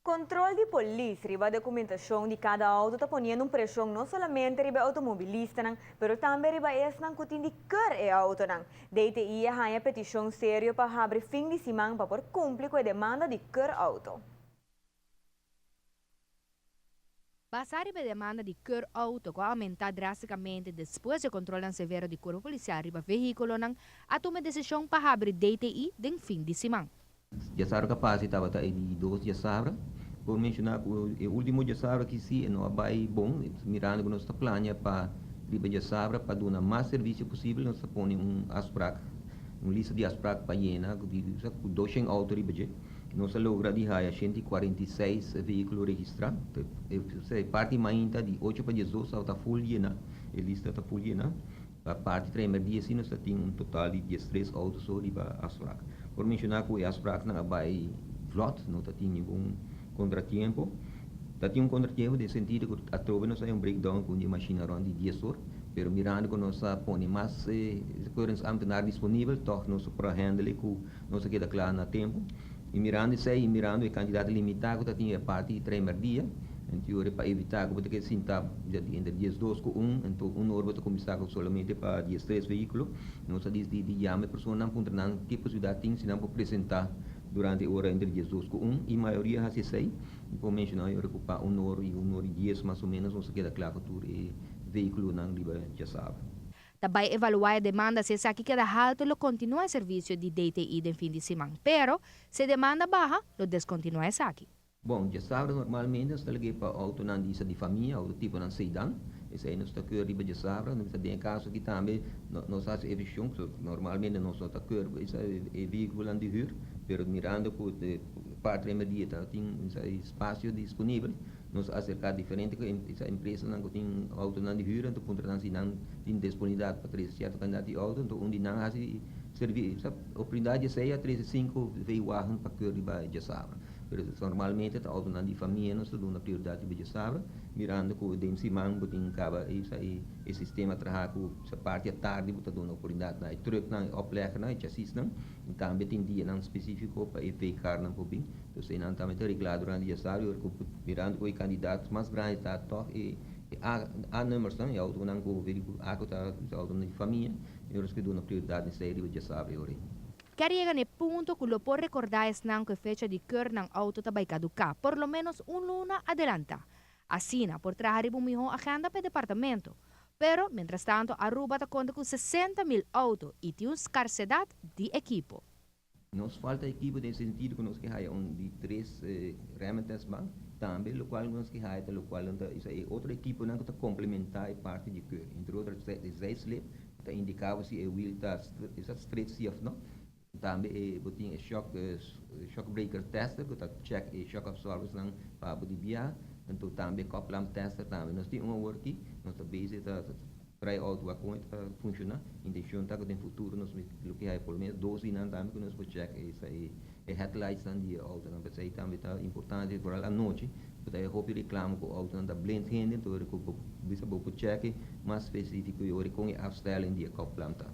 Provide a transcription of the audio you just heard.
Controle de polícia riba a documentação de cada auto está ponendo pressão não somente riba automobilista, mas também riba esse não que de cor é auto. DTI há uma petição séria para abrir fim de semana para cumprir com a demanda de cor auto. Passare a demanda de cor auto que aumenta drasticamente depois do controle severo de corpo policial riba veículo a tomar decisão para abrir DTI em fim de semana. Já sabe capaz estava de 12 de sabra. Por mencionar o último de sabra que sim não vai bom, mirando que nós está planeando para riba de sabra para dar mais serviço possível, nós está pondo asprac, lista de asprac para llena, com 200 autos riba de. Nós logra de raia 146 veículos registrados. Parte mainta de 8 para 18 está full llena, a lista está full llena. A parte 3 dia sim nós temos total de 13 autos só riba asprac. Por mencionar que o asprac não vai flot, não tem nenhum contratempo. Tem contratempo no sentido que a trova não sai breakdown com a máquina de 10 horas, mas mirando que nós põe mais coisas ampenar disponível, toch nós para handle que nós queda claro no tempo. E mirando o candidato limitado que tem a parte 3 dia, então para evitar que se sinta entre 12 com 1, então hora para começar somente para 13 veículos, nós diz de chama a pessoa não pode não que possibilidade tem se não para apresentar durante a hora entre 12 com 1 e a maioria se sei, por mencionar eu recupar 1 hora e 10 mais ou menos, nós queda claro que o veículo não liba já sabe. Também evaluar a demanda se aqui cada alto lo continua o serviço de DTI de fim de semana, pero se demanda baixa, lo descontinua essa aqui. Bom, já sabe, normalmente nós estamos para auto de família, auto tipo de sedan, esse aí nós estamos a riba de sabra, nós temos caso que também nós fazemos evição, normalmente nós estamos a esse veículo de rua, mas mirando que parte da medida tem espaço disponível, nós acercar diferente que essa empresa não tem auto de rua, então contratamos não tem disponibilidade para 3 certo candidato de auto, então onde não há serviço, a oportunidade é a 35 veículos para que riba de sabra. Normalmente a auto de família nós damos prioridade de sabra, mirando que o dem simang buting acaba esse sistema trabalhar com essa parte tarde buta dando oportunidade na truck na opleger na chassis não, e também tem dia não específico para EV não por bem, então se não também está regulado durante o sábado, mirando que o candidato mais grande está toque e há números não, e auto não com veículo a auto de família, e os que dão prioridade nessa área de sábado. Queria no ponto que lo por recordar es que a fecha de cor ng auto tabay caducar, por lo menos luna adelanta. Assim, por trabalhar uma melhor agenda para o departamento. Pero, mientras tanto, Aruba está conta com 60.000 autos e tem uma escassidade de equipo. Nos falta equipo nesse sentido que nós que há de 3 ferramentas também, o qual nós que há, o qual isso é outra equipo não que está complementar a parte de cor. Entre outras, 6 slip, está indicado se o wheel está straight safe, não? Também botin shock breaker tester que está check e shock absorbers não para poder viajar, então também coplam tester também nós temos work aqui nós está base está try out o conta funciona intenção está que no futuro nós o que é pelo menos 12 não também que nós vamos check isso aí headlights não dia auto não pensei também está importante por a noite porque eu hope reclamo que o auto não está blend hand então eu vou bisa vou check mais específico e eu com a afstelling dia coplam tá